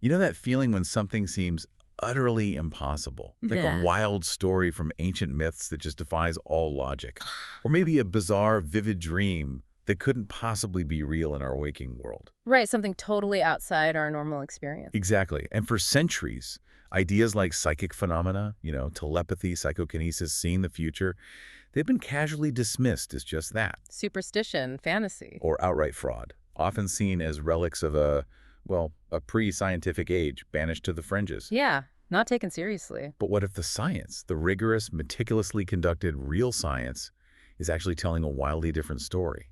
You know that feeling when something seems utterly impossible? Like a Yeah. wild story from ancient myths that just defies all logic. Or maybe a bizarre, vivid dream that couldn't possibly be real in our waking world. Right, something totally outside our normal experience. Exactly. And for centuries, ideas like psychic phenomena, telepathy, psychokinesis, seeing the future, they've been casually dismissed as just that, Superstition, fantasy. or outright fraud, often seen as relics of a pre-scientific age, banished to the fringes. Yeah, not taken seriously. But what if the science, the rigorous, meticulously conducted real science, is actually telling a wildly different story?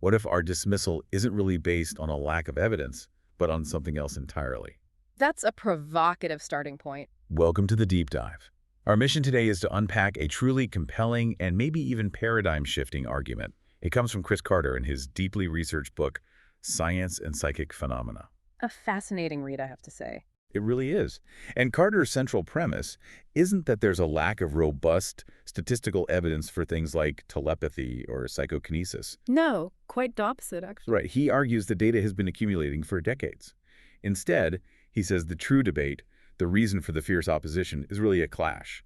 What if our dismissal isn't really based on a lack of evidence, but on something else entirely? That's a provocative starting point. Welcome to the deep dive. Our mission today is to unpack a truly compelling and maybe even paradigm-shifting argument. It comes from Chris Carter in his deeply researched book, Science and Psychic Phenomena. A fascinating read, I have to say. It really is. And Carter's central premise isn't that there's a lack of robust statistical evidence for things like telepathy or psychokinesis. No, quite the opposite, actually. Right. He argues the data has been accumulating for decades. Instead, he says the true debate, the reason for the fierce opposition, is really a clash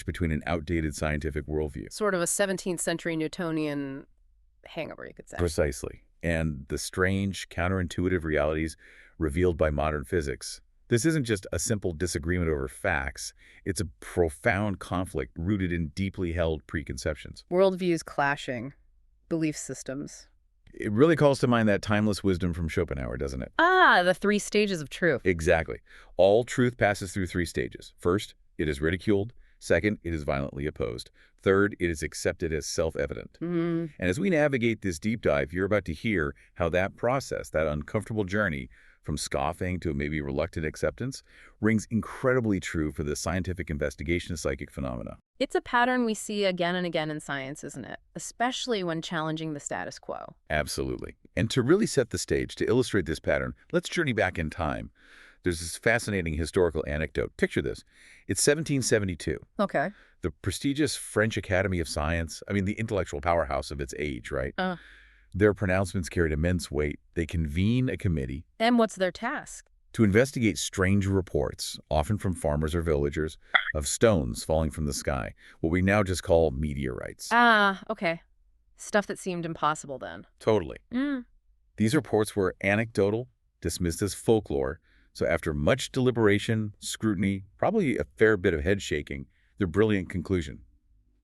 between an outdated scientific worldview. Sort of a 17th century Newtonian hangover, you could say. Precisely. And the strange, counterintuitive realities revealed by modern physics. This isn't just a simple disagreement over facts. It's a profound conflict rooted in deeply held preconceptions. Worldviews clashing, belief systems. It really calls to mind that timeless wisdom from Schopenhauer, doesn't it? Ah, the 3 stages of truth. Exactly. All truth passes through 3 stages. First, it is ridiculed. Second, it is violently opposed. Third, it is accepted as self-evident. Mm, And as we navigate this deep dive, you're about to hear how that process, that uncomfortable journey from scoffing to maybe reluctant acceptance, rings incredibly true for the scientific investigation of psychic phenomena. It's a pattern we see again and again in science, isn't it? Especially when challenging the status quo. Absolutely. And to really set the stage, to illustrate this pattern, let's journey back in time. There's this fascinating historical anecdote. Picture this. It's 1772. Okay. The prestigious French Academy of Science, the intellectual powerhouse of its age, right? Their pronouncements carried immense weight. They convene a committee And what's their task? to investigate strange reports, often from farmers or villagers, of stones falling from the sky, what we now just call meteorites. Ah, okay. Stuff that seemed impossible then. Totally. Mm. These reports were anecdotal, dismissed as folklore, so after much deliberation, scrutiny, probably a fair bit of head shaking, their brilliant conclusion: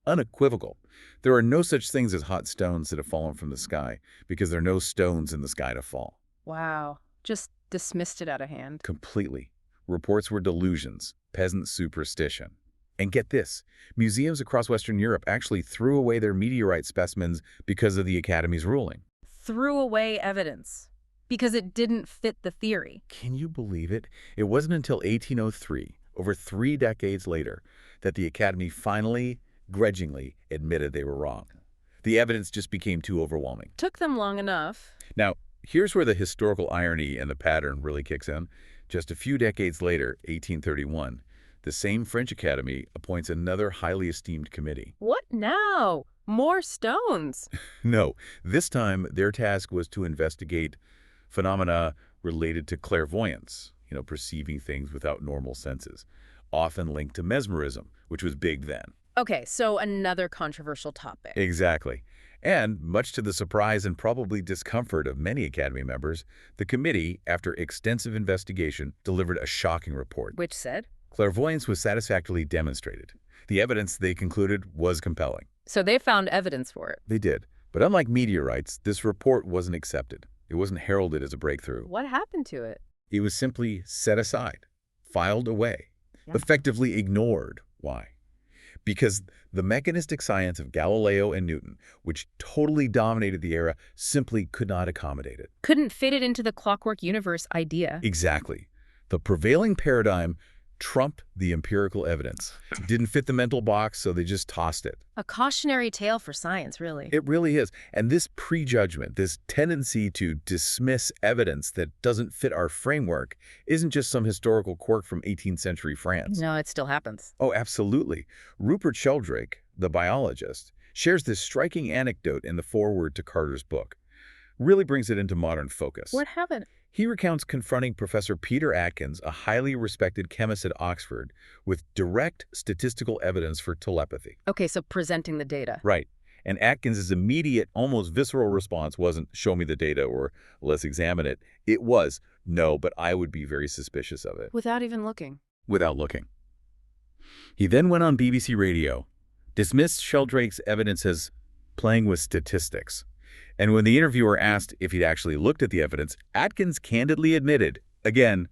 unequivocal. There are no such things as hot stones that have fallen from the sky because there are no stones in the sky to fall. Wow. Just dismissed it out of hand. Completely. Reports were delusions, peasant superstition. And get this, museums across Western Europe actually threw away their meteorite specimens because of the Academy's ruling. Threw away evidence because it didn't fit the theory. Can you believe it? It wasn't until 1803, over 3 decades later, that the Academy finally, grudgingly, admitted they were wrong. The evidence just became too overwhelming. Took them long enough. Now, here's where the historical irony and the pattern really kicks in. Just a few decades later, 1831, the same French Academy appoints another highly esteemed committee. What now? More stones. No, this time their task was to investigate phenomena related to clairvoyance, perceiving things without normal senses, often linked to mesmerism, which was big then. Okay, so another controversial topic. Exactly. And much to the surprise and probably discomfort of many Academy members, the committee, after extensive investigation, delivered a shocking report. Which said? Clairvoyance was satisfactorily demonstrated. The evidence, they concluded, was compelling. So they found evidence for it. They did. But unlike meteorites, this report wasn't accepted. It wasn't heralded as a breakthrough. What happened to it? It was simply set aside, filed away, Yeah. effectively ignored. Why? Because the mechanistic science of Galileo and Newton, which totally dominated the era, simply could not accommodate it. Couldn't fit it into the clockwork universe idea. Exactly. The prevailing paradigm trumped the empirical evidence. It didn't fit the mental box, so they just tossed it. A cautionary tale for science, really. It really is. And this prejudgment, this tendency to dismiss evidence that doesn't fit our framework, isn't just some historical quirk from 18th century France. No, it still happens. Oh, absolutely. Rupert Sheldrake, the biologist, shares this striking anecdote in the foreword to Carter's book. really brings it into modern focus. What happened? He recounts confronting Professor Peter Atkins, a highly respected chemist at Oxford, with direct statistical evidence for telepathy. Okay, so presenting the data. Right. And Atkins's immediate, almost visceral response wasn't, show me the data or let's examine it. It was, no, but I would be very suspicious of it. Without even looking. Without looking. He then went on BBC Radio, dismissed Sheldrake's evidence as playing with statistics. And when the interviewer asked if he'd actually looked at the evidence, Atkins candidly admitted, again,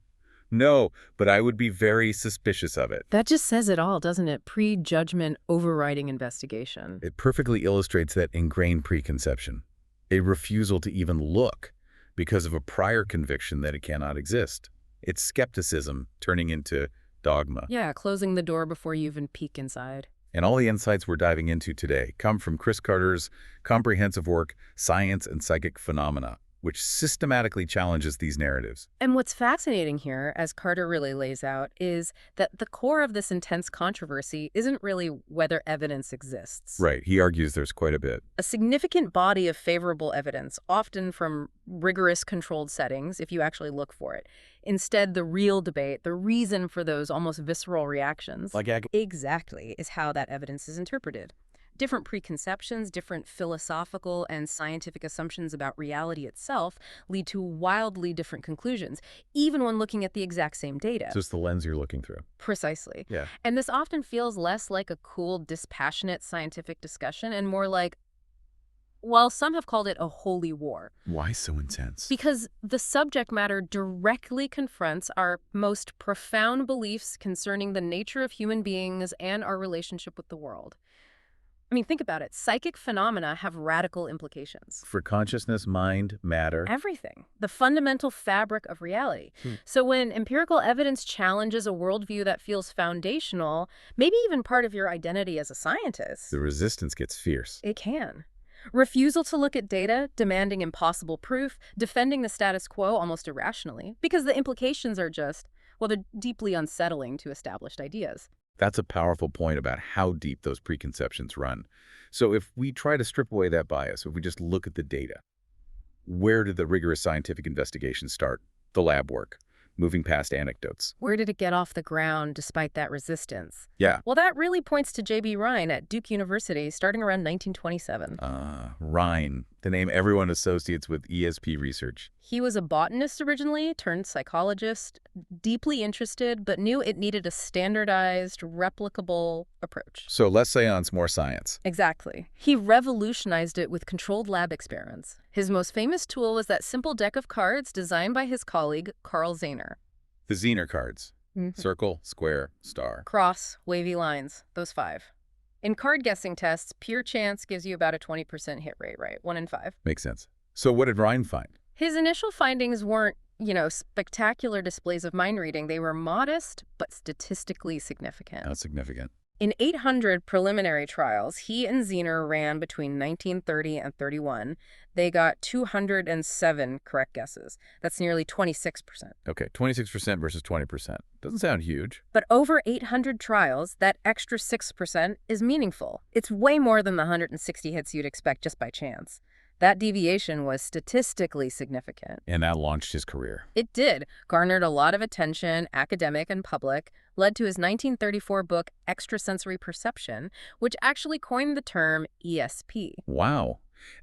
no, but I would be very suspicious of it. That just says it all, doesn't it? Prejudgment overriding investigation. It perfectly illustrates that ingrained preconception, a refusal to even look because of a prior conviction that it cannot exist. It's skepticism turning into dogma. Yeah, closing the door before you even peek inside. And all the insights we're diving into today come from Chris Carter's comprehensive work, Science and Psychic Phenomena, which systematically challenges these narratives. And what's fascinating here, as Carter really lays out, is that the core of this intense controversy isn't really whether evidence exists. Right. He argues there's quite a bit. A significant body of favorable evidence, often from rigorous controlled settings, if you actually look for it. Instead, the real debate, the reason for those almost visceral reactions, exactly, is how that evidence is interpreted. Different preconceptions, different philosophical and scientific assumptions about reality itself lead to wildly different conclusions, even when looking at the exact same data. It's just the lens you're looking through. Precisely. Yeah. And this often feels less like a cool, dispassionate scientific discussion and more like, well, some have called it a holy war. Why so intense? Because the subject matter directly confronts our most profound beliefs concerning the nature of human beings and our relationship with the world. I mean, think about it. Psychic phenomena have radical implications. For consciousness, mind, matter. Everything. The fundamental fabric of reality. So when empirical evidence challenges a worldview that feels foundational, maybe even part of your identity as a scientist, The resistance gets fierce. it can. Refusal to look at data, demanding impossible proof, defending the status quo almost irrationally, because the implications are just, well, they're deeply unsettling to established ideas. That's a powerful point about how deep those preconceptions run. So if we try to strip away that bias, if we just look at the data, where did the rigorous scientific investigation start? The lab work, moving past anecdotes. Where did it get off the ground despite that resistance? Yeah. Well, that really points to J.B. Rhine at Duke University starting around 1927. Rhine, the name everyone associates with ESP research. He was a botanist originally, turned psychologist, deeply interested, but knew it needed a standardized, replicable approach. So less seance, more science. Exactly. He revolutionized it with controlled lab experiments. His most famous tool was that simple deck of cards designed by his colleague, Carl Zener. The Zener cards. Mhm. Circle, square, star. Cross, wavy lines, those 5. In card guessing tests, pure chance gives you about a 20% hit rate, right? 1 in 5. Makes sense. So what did Rhine find? His initial findings weren't, spectacular displays of mind reading. They were modest, but statistically significant. Not significant. In 800 preliminary trials he and Zener ran between 1930 and 31, they got 207 correct guesses. That's nearly 26%. Okay, 26% versus 20%. Doesn't sound huge. But over 800 trials, that extra 6% is meaningful. It's way more than the 160 hits you'd expect just by chance. That deviation was statistically significant. And that launched his career. It did. Garnered a lot of attention, academic and public, led to his 1934 book, Extrasensory Perception, which actually coined the term ESP. Wow.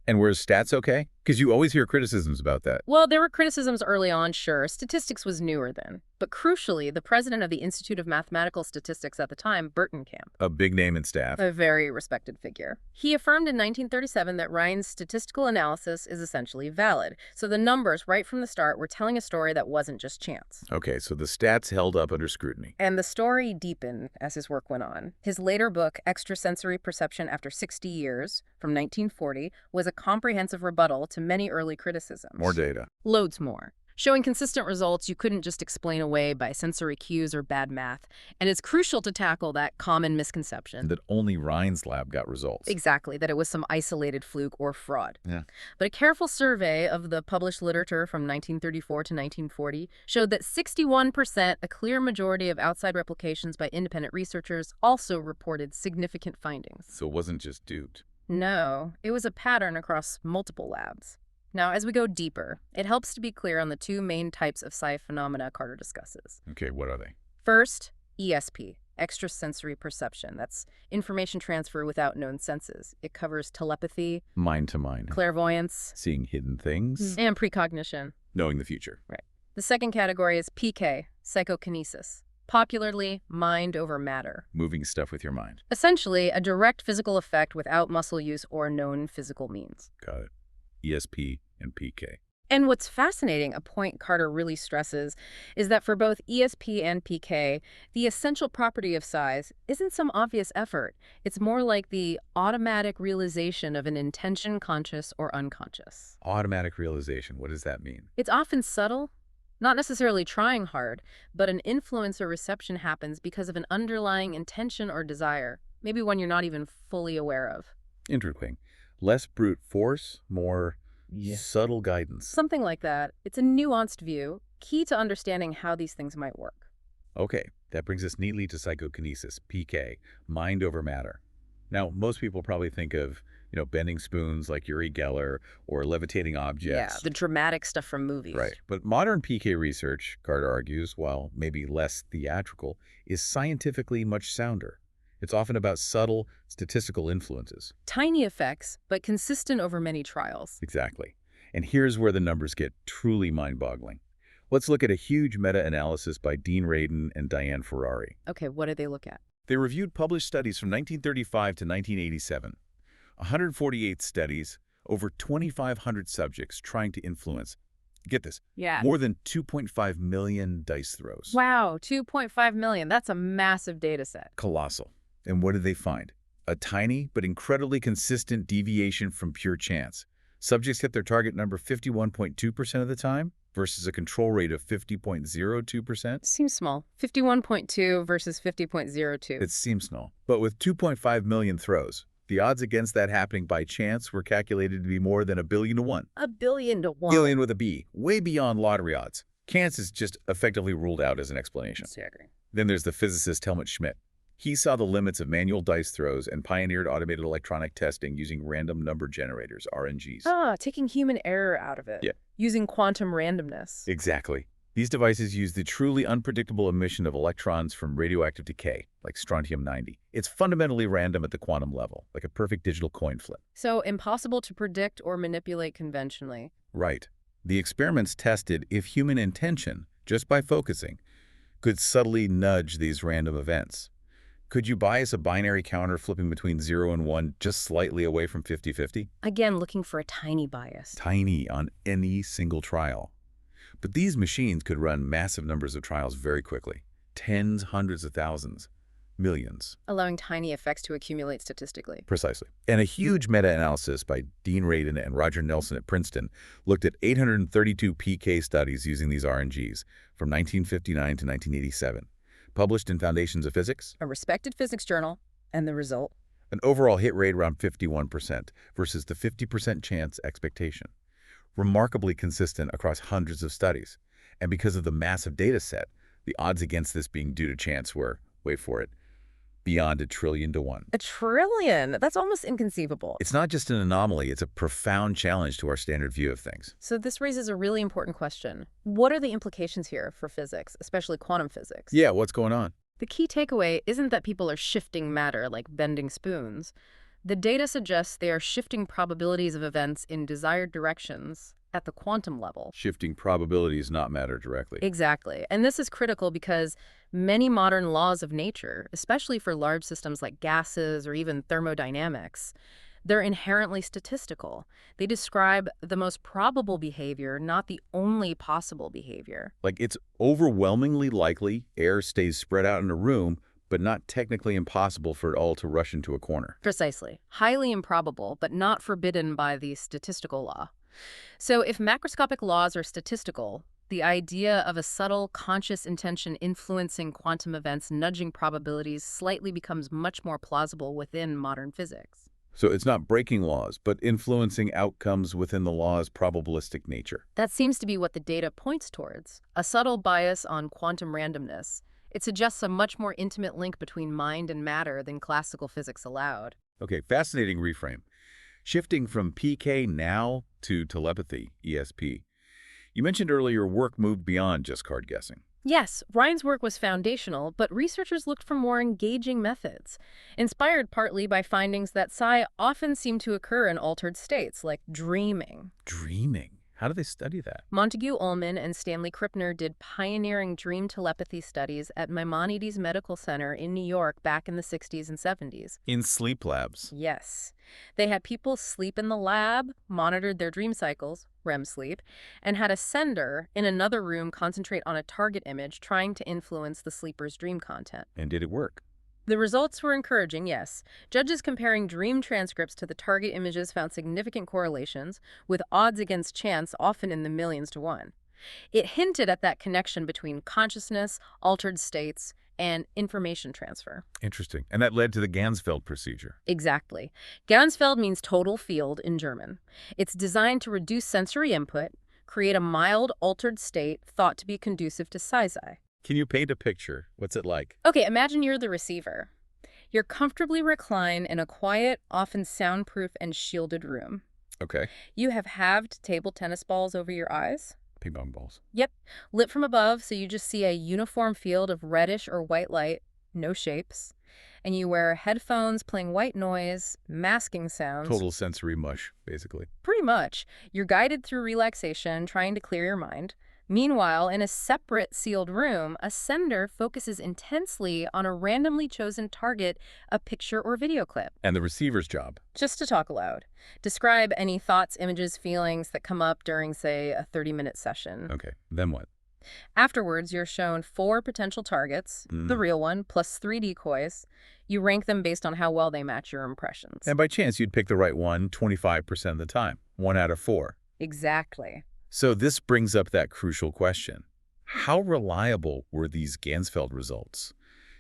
And were his stats okay? Because you always hear criticisms about that. Well, there were criticisms early on, sure. Statistics was newer then. But crucially, the president of the Institute of Mathematical Statistics at the time, Burtonkamp, A big name in staff. a very respected figure, he affirmed in 1937 that Rhine's statistical analysis is essentially valid. So the numbers, right from the start, were telling a story that wasn't just chance. Okay, so the stats held up under scrutiny. And the story deepened as his work went on. His later book, Extrasensory Perception After 60 Years, from 1940, was a comprehensive rebuttal to many early criticisms. More data. Loads more. Showing consistent results you couldn't just explain away by sensory cues or bad math. And it's crucial to tackle that common misconception. That only Rhine's lab got results. Exactly, that it was some isolated fluke or fraud. Yeah. But a careful survey of the published literature from 1934 to 1940 showed that 61%, a clear majority of outside replications by independent researchers, also reported significant findings. So it wasn't just duped. No, it was a pattern across multiple labs. Now, as we go deeper, it helps to be clear on the two main types of psi phenomena Carter discusses. Okay, what are they? First, ESP, extrasensory perception. That's information transfer without known senses. It covers telepathy, Mind to mind. clairvoyance, Seeing hidden things. and precognition. Knowing the future. Right. The second category is PK, psychokinesis, popularly mind over matter. Moving stuff with your mind. Essentially, a direct physical effect without muscle use or known physical means. Got it. ESP and PK. And what's fascinating, a point Carter really stresses, is that for both ESP and PK, the essential property of psis isn't some obvious effort. It's more like the automatic realization of an intention, conscious or unconscious. Automatic realization. What does that mean? It's often subtle, not necessarily trying hard, but an influence or reception happens because of an underlying intention or desire, maybe one you're not even fully aware of. Interesting. Less brute force, more subtle guidance. Something like that. It's a nuanced view, key to understanding how these things might work. Okay, that brings us neatly to psychokinesis, PK, mind over matter. Now, most people probably think of, bending spoons like Uri Geller or levitating objects. Yeah, the dramatic stuff from movies. Right. But modern PK research, Carter argues, while maybe less theatrical, is scientifically much sounder. It's often about subtle statistical influences. Tiny effects, but consistent over many trials. Exactly. And here's where the numbers get truly mind-boggling. Let's look at a huge meta-analysis by Dean Radin and Diane Ferrari. Okay, what did they look at? They reviewed published studies from 1935 to 1987. 148 studies, over 2,500 subjects trying to influence, get this, more than 2.5 million dice throws. Wow, 2.5 million. That's a massive data set. Colossal. And what did they find? A tiny but incredibly consistent deviation from pure chance. Subjects hit their target number 51.2% of the time versus a control rate of 50.02%. Seems small. 51.2 versus 50.02. It seems small. But with 2.5 million throws, the odds against that happening by chance were calculated to be more than 1 billion to 1. 1 billion to 1. Billion with a B, way beyond lottery odds. Chance is just effectively ruled out as an explanation. Staggering. Then there's the physicist Helmut Schmidt. He saw the limits of manual dice throws and pioneered automated electronic testing using random number generators, RNGs. Taking human error out of it. Yeah. Using quantum randomness. Exactly. These devices use the truly unpredictable emission of electrons from radioactive decay, like strontium-90. It's fundamentally random at the quantum level, like a perfect digital coin flip. So impossible to predict or manipulate conventionally. Right. The experiments tested if human intention, just by focusing, could subtly nudge these random events. Could you bias a binary counter flipping between 0 and 1 just slightly away from 50-50? Again, looking for a tiny bias. Tiny on any single trial. But these machines could run massive numbers of trials very quickly. Tens, hundreds of thousands, millions. Allowing tiny effects to accumulate statistically. Precisely. And a huge meta-analysis by Dean Radin and Roger Nelson at Princeton looked at 832 PK studies using these RNGs from 1959 to 1987, published in Foundations of Physics, a respected physics journal, and the result? An overall hit rate around 51% versus the 50% chance expectation. Remarkably consistent across hundreds of studies. And because of the massive data set, the odds against this being due to chance were, wait for it, beyond 1 trillion to 1. 1 trillion? That's almost inconceivable. It's not just an anomaly, it's a profound challenge to our standard view of things. So this raises a really important question. What are the implications here for physics, especially quantum physics? Yeah, what's going on? The key takeaway isn't that people are shifting matter like bending spoons. The data suggests they are shifting probabilities of events in desired directions at the quantum level. Shifting probabilities, not matter directly. Exactly. And this is critical because many modern laws of nature, especially for large systems like gases or even thermodynamics, they're inherently statistical. They describe the most probable behavior, not the only possible behavior. Like it's overwhelmingly likely air stays spread out in a room, but not technically impossible for it all to rush into a corner. Precisely. Highly improbable, but not forbidden by the statistical law. So if macroscopic laws are statistical, the idea of a subtle, conscious intention influencing quantum events, nudging probabilities, slightly becomes much more plausible within modern physics. So it's not breaking laws, but influencing outcomes within the law's probabilistic nature. That seems to be what the data points towards, a subtle bias on quantum randomness. It suggests a much more intimate link between mind and matter than classical physics allowed. Okay, fascinating reframe. Shifting from PK now to telepathy, ESP. You mentioned earlier work moved beyond just card guessing. Yes, Ryan's work was foundational, but researchers looked for more engaging methods, inspired partly by findings that psi often seem to occur in altered states, like dreaming. Dreaming. How do they study that? Montague Ullman and Stanley Krippner did pioneering dream telepathy studies at Maimonides Medical Center in New York back in the 60s and 70s. In sleep labs. Yes. They had people sleep in the lab, monitored their dream cycles, REM sleep, and had a sender in another room concentrate on a target image trying to influence the sleeper's dream content. And did it work? The results were encouraging, yes. Judges comparing dream transcripts to the target images found significant correlations, with odds against chance often in the millions to one. It hinted at that connection between consciousness, altered states, and information transfer. Interesting. And that led to the Ganzfeld procedure. Exactly. Ganzfeld means total field in German. It's designed to reduce sensory input, create a mild, altered state thought to be conducive to psi. Can you paint a picture? What's it like? Okay, imagine you're the receiver. You're comfortably reclined in a quiet, often soundproof and shielded room. Okay. You have halved table tennis balls over your eyes. Ping pong balls. Yep. Lit from above, so you just see a uniform field of reddish or white light, no shapes. And you wear headphones playing white noise, masking sounds. Total sensory mush, basically. Pretty much. You're guided through relaxation, trying to clear your mind. Meanwhile, in a separate sealed room, a sender focuses intensely on a randomly chosen target, a picture or video clip. And the receiver's job? Just to talk aloud. Describe any thoughts, images, feelings that come up during, say, a 30-minute session. Okay, then what? Afterwards, you're shown 4 potential targets, the real one, plus 3 decoys. You rank them based on how well they match your impressions. And by chance, you'd pick the right one 25% of the time. 1 out of 4. Exactly. So this brings up that crucial question. How reliable were these Ganzfeld results?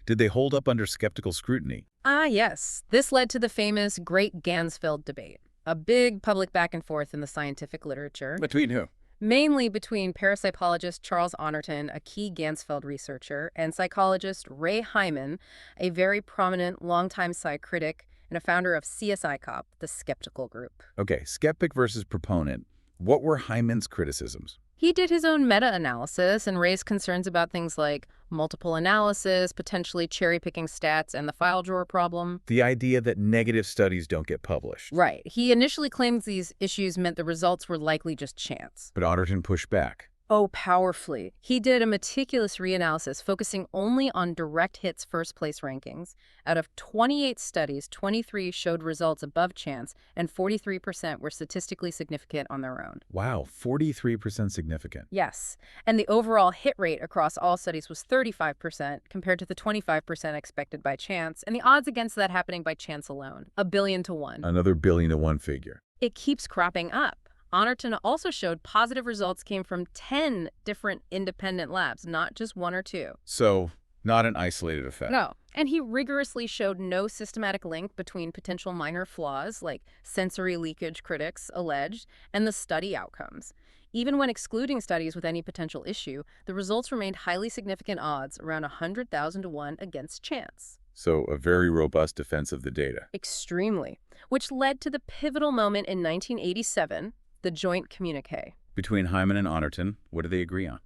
Did they hold up under skeptical scrutiny? Yes. This led to the famous Great Ganzfeld debate, a big public back and forth in the scientific literature. Between who? Mainly between parapsychologist Charles Honorton, a key Ganzfeld researcher, and psychologist Ray Hyman, a very prominent longtime psi critic and a founder of CSI Cop, the skeptical group. Okay, skeptic versus proponent. What were Hyman's criticisms? He did his own meta-analysis and raised concerns about things like multiple analysis, potentially cherry-picking stats, and the file drawer problem. The idea that negative studies don't get published. Right. He initially claimed these issues meant the results were likely just chance. But Honorton pushed back. Oh, powerfully. He did a meticulous reanalysis focusing only on direct hits first-place rankings. Out of 28 studies, 23 showed results above chance, and 43% were statistically significant on their own. Wow, 43% significant. Yes, and the overall hit rate across all studies was 35% compared to the 25% expected by chance, and the odds against that happening by chance alone, 1 billion to 1. Another 1 billion to 1 figure. It keeps cropping up. Honorton also showed positive results came from 10 different independent labs, not just 1 or 2. So, not an isolated effect. No. And he rigorously showed no systematic link between potential minor flaws, like sensory leakage critics alleged, and the study outcomes. Even when excluding studies with any potential issue, the results remained highly significant odds, around 100,000 to 1 against chance. So, a very robust defense of the data. Extremely. Which led to the pivotal moment in 1987, the joint communique. Between Hyman and Honorton, what do they agree on?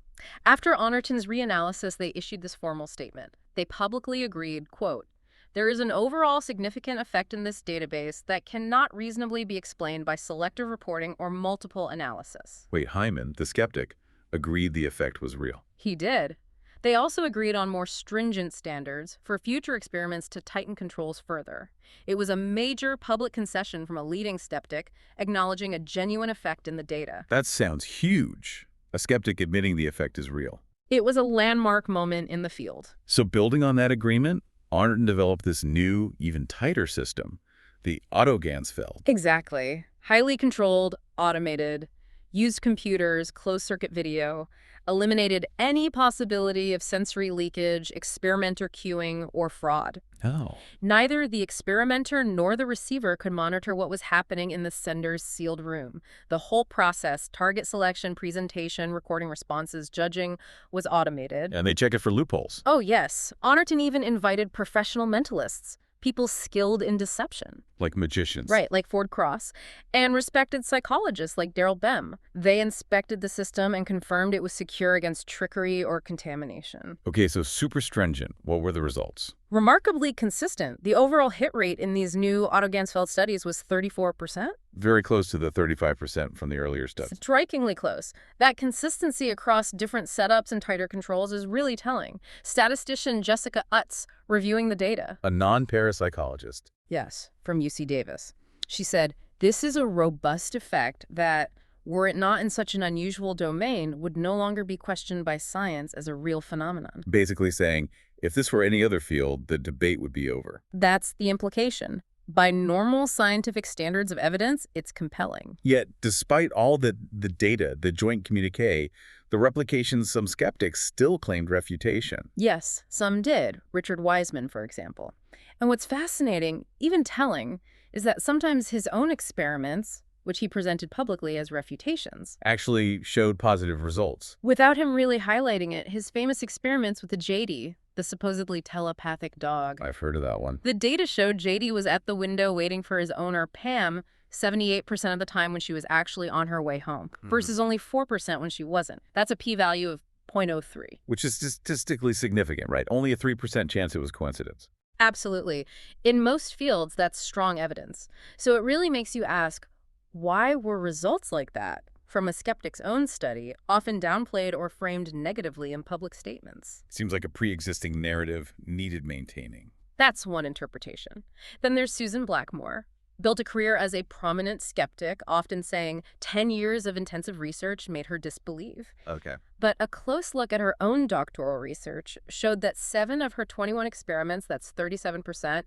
After Honorton's reanalysis, they issued this formal statement. They publicly agreed, quote, "There is an overall significant effect in this database that cannot reasonably be explained by selective reporting or multiple analysis." Wait, Hyman, the skeptic, agreed the effect was real. He did. They also agreed on more stringent standards for future experiments to tighten controls further. It was a major public concession from a leading skeptic, acknowledging a genuine effect in the data. That sounds huge. A skeptic admitting the effect is real. It was a landmark moment in the field. So building on that agreement, Honorton developed this new, even tighter system, the auto-Ganzfeld. Exactly. Highly controlled, automated, used computers, closed-circuit video, eliminated any possibility of sensory leakage, experimenter cueing, or fraud. Oh. Neither the experimenter nor the receiver could monitor what was happening in the sender's sealed room. The whole process, target selection, presentation, recording responses, judging, was automated. And they check it for loopholes. Oh, yes. Honorton even invited professional mentalists, people skilled in deception. Like magicians. Right, like Ford Cross, and respected psychologists like Daryl Bem. They inspected the system and confirmed it was secure against trickery or contamination. Okay, so super stringent. What were the results? Remarkably consistent. The overall hit rate in these new Otto Gansfeld studies was 34%. Very close to the 35% from the earlier studies. Strikingly close. That consistency across different setups and tighter controls is really telling. Statistician Jessica Utz reviewing the data. A non-parapsychologist. Yes, from UC Davis. She said, this is a robust effect that, were it not in such an unusual domain, would no longer be questioned by science as a real phenomenon. Basically saying, if this were any other field, the debate would be over. That's the implication. By normal scientific standards of evidence, it's compelling. Yet, despite all the data, the joint communique, the replications, some skeptics still claimed refutation. Yes, some did. Richard Wiseman, for example. And what's fascinating, even telling, is that sometimes his own experiments, which he presented publicly as refutations, actually showed positive results. without him really highlighting it. His famous experiments with the JD, the supposedly telepathic dog. I've heard of that one. The data showed JD was at the window waiting for his owner, Pam, 78% of the time when she was actually on her way home, versus only 4% when she wasn't. That's a p-value of 0.03. Which is statistically significant, right? Only a 3% chance it was coincidence. Absolutely. In most fields, that's strong evidence. So it really makes you ask, why were results like that from a skeptic's own study often downplayed or framed negatively in public statements? Seems like a pre-existing narrative needed maintaining. That's one interpretation. Then there's Susan Blackmore, built a career as a prominent skeptic, often saying 10 years of intensive research made her disbelieve. Okay. But a close look at her own doctoral research showed that 7 of her 21 experiments, that's 37%,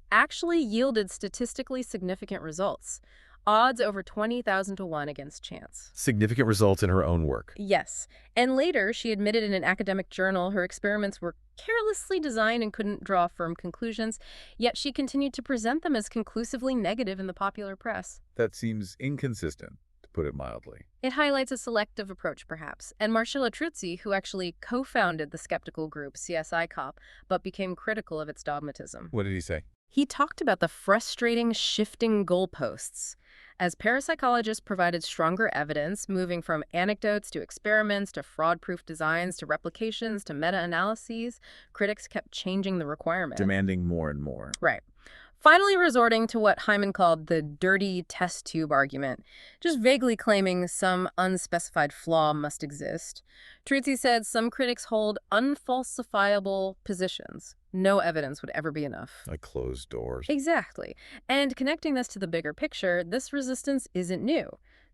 actually yielded statistically significant results. Odds over 20,000 to 1 against chance. Significant results in her own work. Yes. And later, she admitted in an academic journal her experiments were carelessly designed and couldn't draw firm conclusions, yet she continued to present them as conclusively negative in the popular press. That seems inconsistent, to put it mildly. It highlights a selective approach, perhaps. And Marcello Truzzi, who actually co-founded the skeptical group CSI Cop, but became critical of its dogmatism. What did he say? He talked about the frustrating shifting goalposts. As parapsychologists provided stronger evidence, moving from anecdotes to experiments to fraud-proof designs to replications to meta-analyses, critics kept changing the requirement. Demanding more and more. Right. Finally resorting to what Hyman called the dirty test tube argument, just vaguely claiming some unspecified flaw must exist. Truzzi said some critics hold unfalsifiable positions. No evidence would ever be enough. Like closed doors. Exactly. And connecting this to the bigger picture, this resistance isn't new.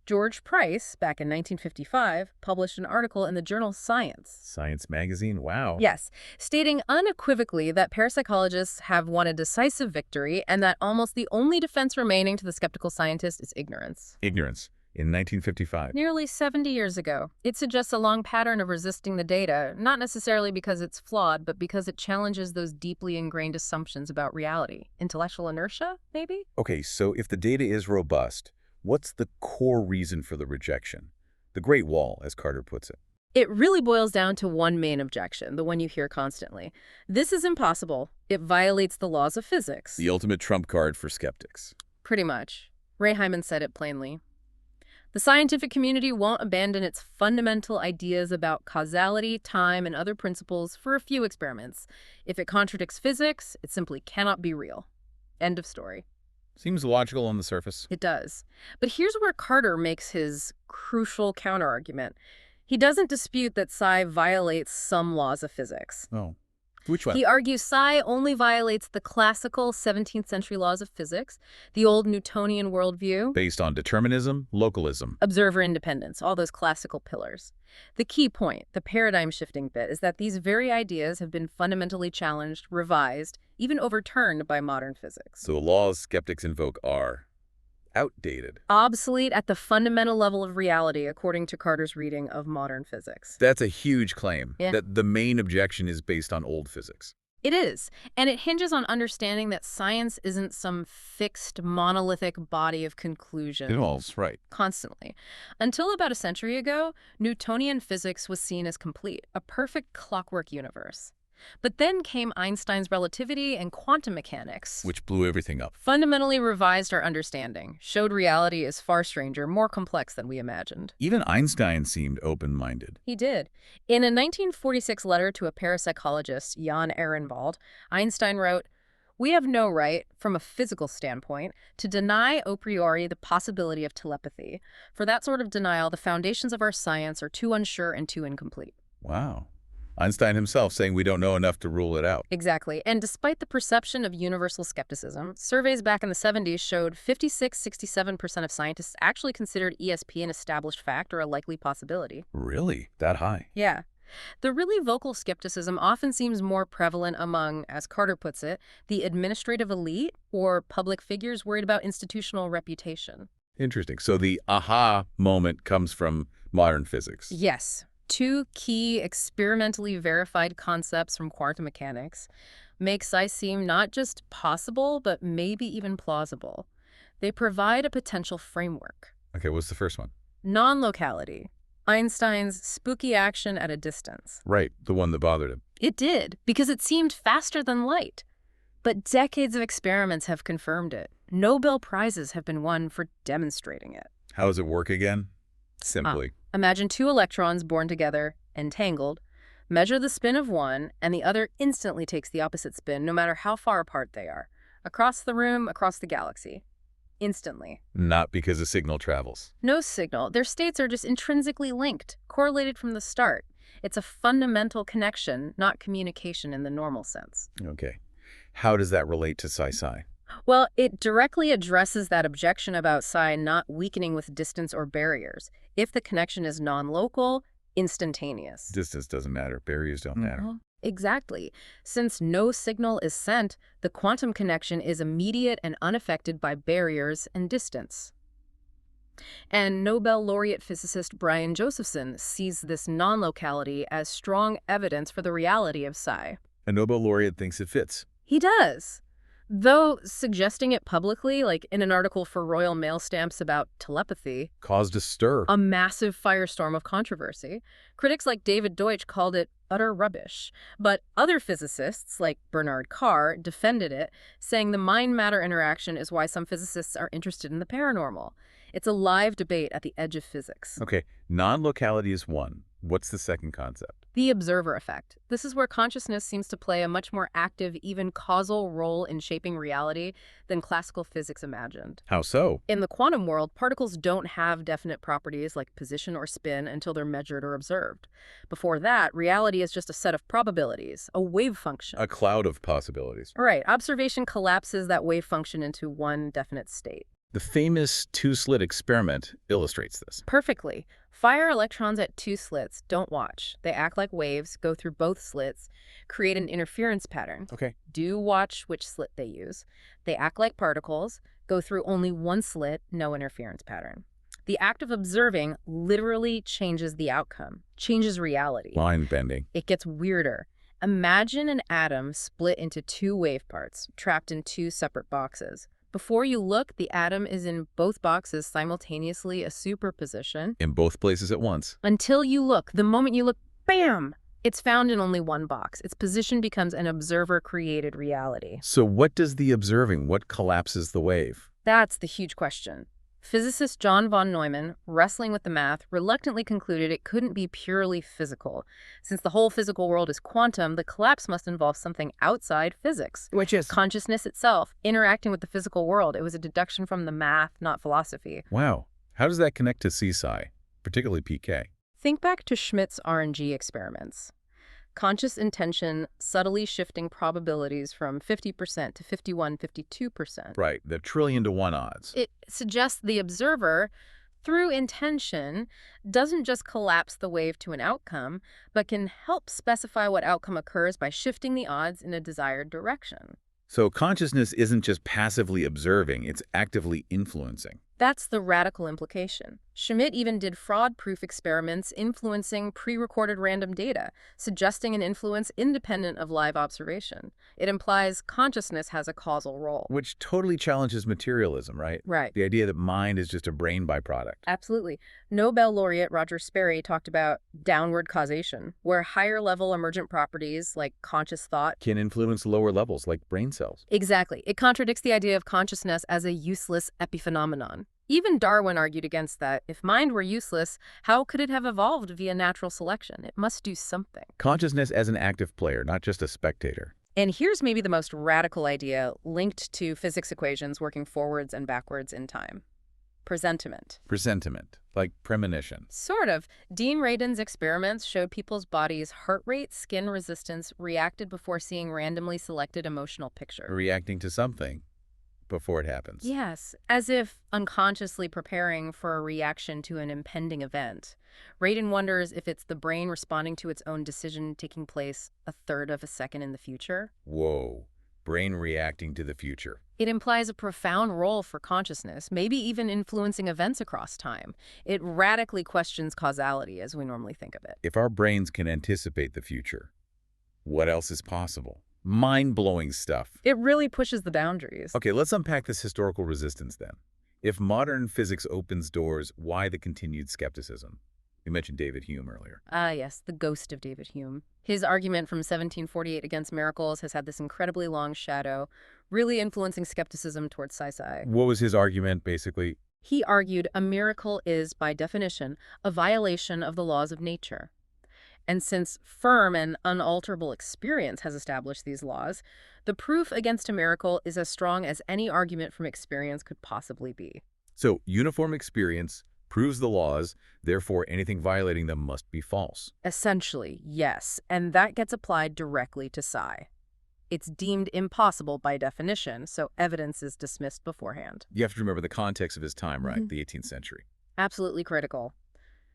George Price, back in 1955, published an article in the journal Science. Science magazine? Wow. Yes, stating unequivocally that parapsychologists have won a decisive victory and that almost the only defense remaining to the skeptical scientist is ignorance. Ignorance. In 1955. Nearly 70 years ago. It suggests a long pattern of resisting the data, not necessarily because it's flawed, but because it challenges those deeply ingrained assumptions about reality. Intellectual inertia, maybe? Okay, so if the data is robust, what's the core reason for the rejection? The Great Wall, as Carter puts it. It really boils down to one main objection, the one you hear constantly. This is impossible. It violates the laws of physics. The ultimate trump card for skeptics. Pretty much. Ray Hyman said it plainly. The scientific community won't abandon its fundamental ideas about causality, time, and other principles for a few experiments. If it contradicts physics, it simply cannot be real. End of story. Seems logical on the surface. It does. But here's where Carter makes his crucial counterargument. He doesn't dispute that psi violates some laws of physics. Oh. Which one? He argues psi only violates the classical 17th century laws of physics, the old Newtonian worldview, Based on determinism, localism. observer independence, all those classical pillars. The key point, the paradigm-shifting bit, is that these very ideas have been fundamentally challenged, revised, even overturned by modern physics. So the laws skeptics invoke are outdated. Obsolete at the fundamental level of reality, according to Carter's reading of modern physics. That's a huge claim, Yeah. that the main objection is based on old physics. It is, and it hinges on understanding that science isn't some fixed, monolithic body of conclusion. Evolves, right. Constantly. Until about a century ago, Newtonian physics was seen as complete, a perfect clockwork universe. But then came Einstein's relativity and quantum mechanics, Which blew everything up. fundamentally revised our understanding, showed reality as far stranger, more complex than we imagined. Even Einstein seemed open-minded. He did. In a 1946 letter to a parapsychologist, Jan Ehrenwald, Einstein wrote, "We have no right, from a physical standpoint, to deny a priori the possibility of telepathy. For that sort of denial, the foundations of our science are too unsure and too incomplete." Wow. Einstein himself saying we don't know enough to rule it out. Exactly. And despite the perception of universal skepticism, surveys back in the 70s showed 56–67% of scientists actually considered ESP an established fact or a likely possibility. Really? That high? Yeah. The really vocal skepticism often seems more prevalent among, as Carter puts it, the administrative elite or public figures worried about institutional reputation. Interesting. So the aha moment comes from modern physics. Yes. Two key experimentally verified concepts from quantum mechanics make psi seem not just possible, but maybe even plausible. They provide a potential framework. Okay, what's the first one? Non-locality. Einstein's spooky action at a distance. Right, the one that bothered him. It did, because it seemed faster than light. But decades of experiments have confirmed it. Nobel Prizes have been won for demonstrating it. How does it work again? Simply. Imagine two electrons born together, entangled. Measure the spin of one, and the other instantly takes the opposite spin, no matter how far apart they are. Across the room, across the galaxy. Instantly. Not because a signal travels. No signal. Their states are just intrinsically linked, correlated from the start. It's a fundamental connection, not communication in the normal sense. Okay. How does that relate to psi-psi? Well, it directly addresses that objection about psi not weakening with distance or barriers. If the connection is non-local, instantaneous. Distance doesn't matter. Barriers don't matter. Exactly. Since no signal is sent, the quantum connection is immediate and unaffected by barriers and distance. And Nobel laureate physicist Brian Josephson sees this non-locality as strong evidence for the reality of psi. A Nobel laureate thinks it fits. He does. Though suggesting it publicly, like in an article for Royal Mail Stamps about telepathy, Caused a stir. a massive firestorm of controversy. Critics like David Deutsch called it utter rubbish. But other physicists, like Bernard Carr, defended it, saying the mind-matter interaction is why some physicists are interested in the paranormal. It's a live debate at the edge of physics. Okay, non-locality is one. What's the second concept? The observer effect. This is where consciousness seems to play a much more active, even causal role in shaping reality than classical physics imagined. How so? In the quantum world, particles don't have definite properties like position or spin until they're measured or observed. Before that, reality is just a set of probabilities, a wave function. A cloud of possibilities. Right. Observation collapses that wave function into one definite state. The famous two-slit experiment illustrates this. Perfectly. Fire electrons at two slits. Don't watch. They act like waves, go through both slits, create an interference pattern. Okay. Do watch which slit they use. They act like particles, go through only one slit, no interference pattern. The act of observing literally changes the outcome, changes reality. Line bending. It gets weirder. Imagine an atom split into two wave parts, trapped in two separate boxes. Before you look, the atom is in both boxes simultaneously, a superposition. In both places at once. Until you look. The moment you look, bam! It's found in only one box. Its position becomes an observer-created reality. So what does the observing, what collapses the wave? That's the huge question. Physicist John von Neumann, wrestling with the math, reluctantly concluded it couldn't be purely physical. Since the whole physical world is quantum, the collapse must involve something outside physics. Which is? Consciousness itself, interacting with the physical world. It was a deduction from the math, not philosophy. Wow. How does that connect to psi, particularly PK? Think back to Schmidt's RNG experiments. Conscious intention subtly shifting probabilities from 50% to 51–52%. Right, the 1,000,000,000 to 1 odds. It suggests the observer, through intention, doesn't just collapse the wave to an outcome, but can help specify what outcome occurs by shifting the odds in a desired direction. So consciousness isn't just passively observing, it's actively influencing. That's the radical implication. Schmidt even did fraud-proof experiments influencing pre-recorded random data, suggesting an influence independent of live observation. It implies consciousness has a causal role. Which totally challenges materialism, right? Right. The idea that mind is just a brain byproduct. Absolutely. Nobel laureate Roger Sperry talked about downward causation, where higher-level emergent properties like conscious thought Can influence lower levels, like brain cells. Exactly. It contradicts the idea of consciousness as a useless epiphenomenon. Even Darwin argued against that. If mind were useless, how could it have evolved via natural selection? It must do something. Consciousness as an active player, not just a spectator. And here's maybe the most radical idea linked to physics equations working forwards and backwards in time. Presentiment. Presentiment, like premonition. Sort of. Dean Radin's experiments showed people's bodies' heart rate, skin resistance reacted before seeing randomly selected emotional pictures. Reacting to something before it happens. Yes, as if unconsciously preparing for a reaction to an impending event. Radin wonders if it's the brain responding to its own decision taking place a third of a second in the future. Whoa. Brain reacting to the future. It implies a profound role for consciousness, maybe even influencing events across time. It radically questions causality as we normally think of it. If our brains can anticipate the future, what else is possible? Mind-blowing stuff. It really pushes the boundaries. Okay, let's unpack this historical resistance then. If modern physics opens doors, why the continued skepticism? We mentioned David Hume earlier. Ah, yes, the ghost of David Hume. His argument from 1748 against miracles has had this incredibly long shadow, really influencing skepticism towards psi. What was his argument, basically? He argued a miracle is, by definition, a violation of the laws of nature. And since firm and unalterable experience has established these laws, the proof against a miracle is as strong as any argument from experience could possibly be. So, uniform experience proves the laws, therefore anything violating them must be false. Essentially, yes, and that gets applied directly to psi. It's deemed impossible by definition, so evidence is dismissed beforehand. You have to remember the context of his time, right? The 18th century. Absolutely critical.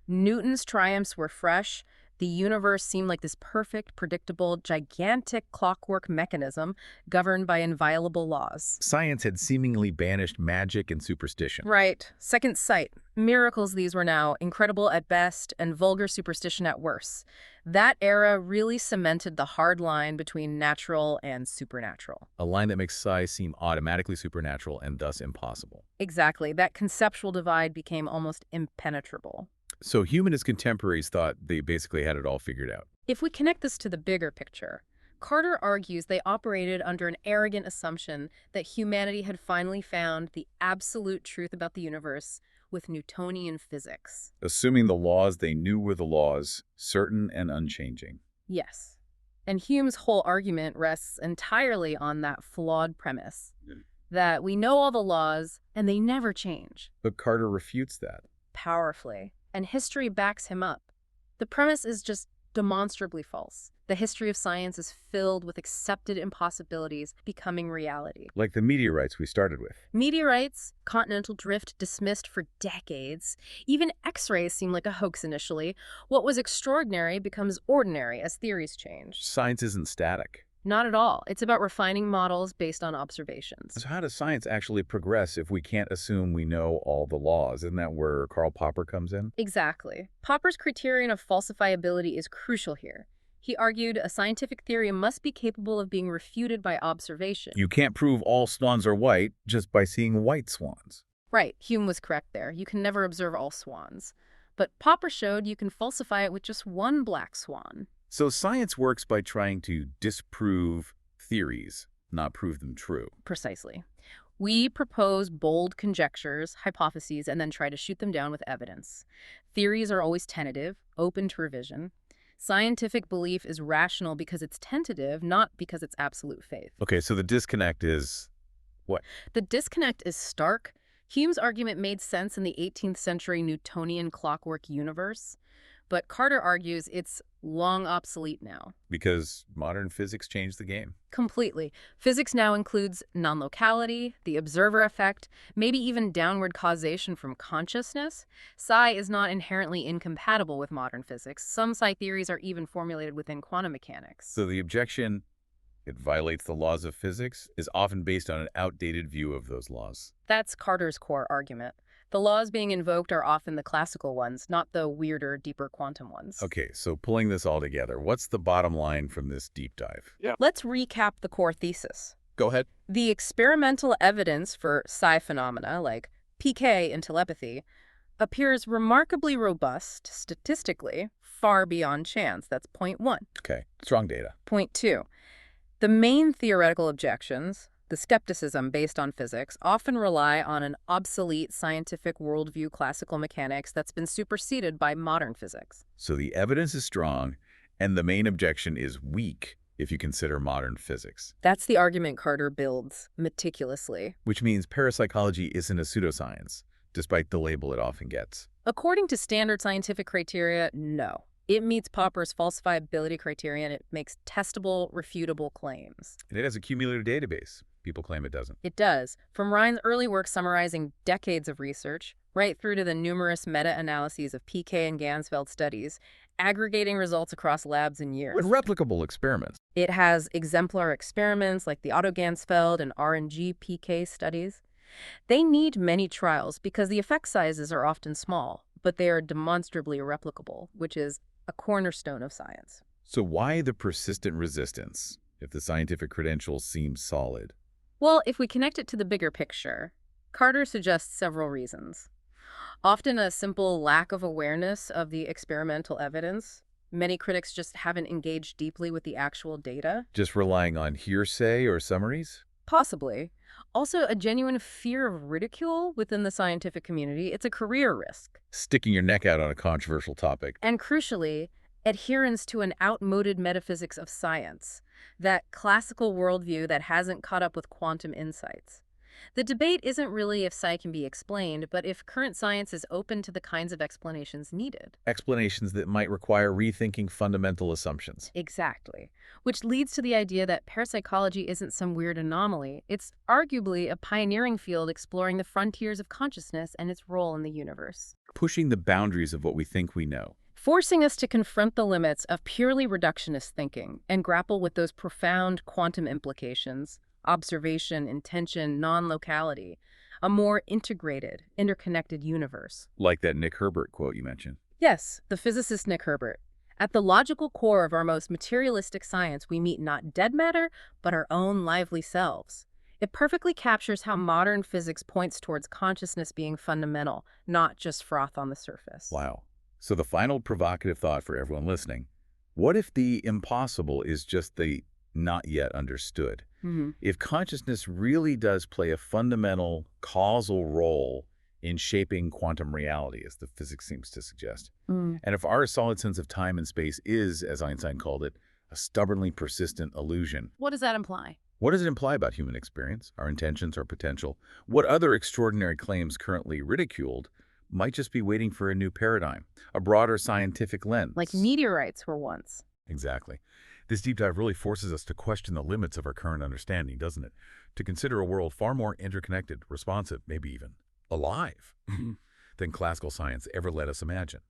Newton's triumphs were fresh. The universe seemed like this perfect, predictable, gigantic clockwork mechanism governed by inviolable laws. Science had seemingly banished magic and superstition. Right. Second sight. Miracles these were now, incredible at best and vulgar superstition at worst. That era really cemented the hard line between natural and supernatural. A line that makes psi seem automatically supernatural and thus impossible. Exactly. That conceptual divide became almost impenetrable. So Hume and his contemporaries thought they basically had it all figured out. If we connect this to the bigger picture, Carter argues they operated under an arrogant assumption that humanity had finally found the absolute truth about the universe with Newtonian physics. Assuming the laws they knew were the laws, certain and unchanging. Yes. And Hume's whole argument rests entirely on that flawed premise, that we know all the laws and they never change. But Carter refutes that. Powerfully. And history backs him up. The premise is just demonstrably false. The history of science is filled with accepted impossibilities becoming reality. Like the meteorites we started with. Meteorites, continental drift dismissed for decades. Even X-rays seem like a hoax initially. What was extraordinary becomes ordinary as theories change. Science isn't static. Not at all. It's about refining models based on observations. So how does science actually progress if we can't assume we know all the laws? Isn't that where Karl Popper comes in? Exactly. Popper's criterion of falsifiability is crucial here. He argued a scientific theory must be capable of being refuted by observation. You can't prove all swans are white just by seeing white swans. Right, Hume was correct there. You can never observe all swans. But Popper showed you can falsify it with just one black swan. So science works by trying to disprove theories, not prove them true. Precisely. We propose bold conjectures, hypotheses, and then try to shoot them down with evidence. Theories are always tentative, open to revision. Scientific belief is rational because it's tentative, not because it's absolute faith. Okay, so the disconnect is what? The disconnect is stark. Hume's argument made sense in the 18th century Newtonian clockwork universe, but Carter argues it's long obsolete now. Because modern physics changed the game. Completely. Physics now includes non-locality, the observer effect, maybe even downward causation from consciousness. Psi is not inherently incompatible with modern physics. Some psi theories are even formulated within quantum mechanics. So the objection, it violates the laws of physics, is often based on an outdated view of those laws. That's Carter's core argument. The laws being invoked are often the classical ones, not the weirder, deeper quantum ones. Okay, so pulling this all together, what's the bottom line from this deep dive? Yeah. Let's recap the core thesis. Go ahead. The experimental evidence for psi phenomena, like PK and telepathy, appears remarkably robust statistically, far beyond chance. That's point one. Okay, strong data. Point two, the main theoretical objections, the skepticism based on physics, often rely on an obsolete scientific worldview, classical mechanics, that's been superseded by modern physics. So the evidence is strong, and the main objection is weak if you consider modern physics. That's the argument Carter builds meticulously. Which means parapsychology isn't a pseudoscience, despite the label it often gets. According to standard scientific criteria, no. It meets Popper's falsifiability criterion. It makes testable, refutable claims. And it has a cumulative database. People claim it doesn't. It does. From Ryan's early work summarizing decades of research, right through to the numerous meta-analyses of PK and Gansfeld studies, aggregating results across labs and years. With replicable experiments. It has exemplar experiments like the Otto Gansfeld and RNG PK studies. They need many trials because the effect sizes are often small, but they are demonstrably replicable, which is a cornerstone of science. So why the persistent resistance if the scientific credentials seem solid? Well, if we connect it to the bigger picture, Carter suggests several reasons. Often a simple lack of awareness of the experimental evidence. Many critics just haven't engaged deeply with the actual data. Just relying on hearsay or summaries? Possibly. Also, a genuine fear of ridicule within the scientific community. It's a career risk. Sticking your neck out on a controversial topic. And crucially, adherence to an outmoded metaphysics of science, that classical worldview that hasn't caught up with quantum insights. The debate isn't really if psi can be explained, but if current science is open to the kinds of explanations needed. Explanations that might require rethinking fundamental assumptions. Exactly. Which leads to the idea that parapsychology isn't some weird anomaly. It's arguably a pioneering field exploring the frontiers of consciousness and its role in the universe. Pushing the boundaries of what we think we know. Forcing us to confront the limits of purely reductionist thinking and grapple with those profound quantum implications. Observation, intention, non-locality, a more integrated, interconnected universe. Like that Nick Herbert quote you mentioned. Yes, the physicist Nick Herbert. At the logical core of our most materialistic science, we meet not dead matter, but our own lively selves. It perfectly captures how modern physics points towards consciousness being fundamental, not just froth on the surface. Wow. So the final provocative thought for everyone listening, what if the impossible is just the not yet understood? If consciousness really does play a fundamental causal role in shaping quantum reality, as the physics seems to suggest, and if our solid sense of time and space is, as Einstein called it, a stubbornly persistent illusion. What does that imply? What does it imply about human experience, our intentions, our potential? What other extraordinary claims currently ridiculed might just be waiting for a new paradigm, a broader scientific lens? Like meteorites were once. Exactly. This deep dive really forces us to question the limits of our current understanding, doesn't it? To consider a world far more interconnected, responsive, maybe even alive than classical science ever let us imagine.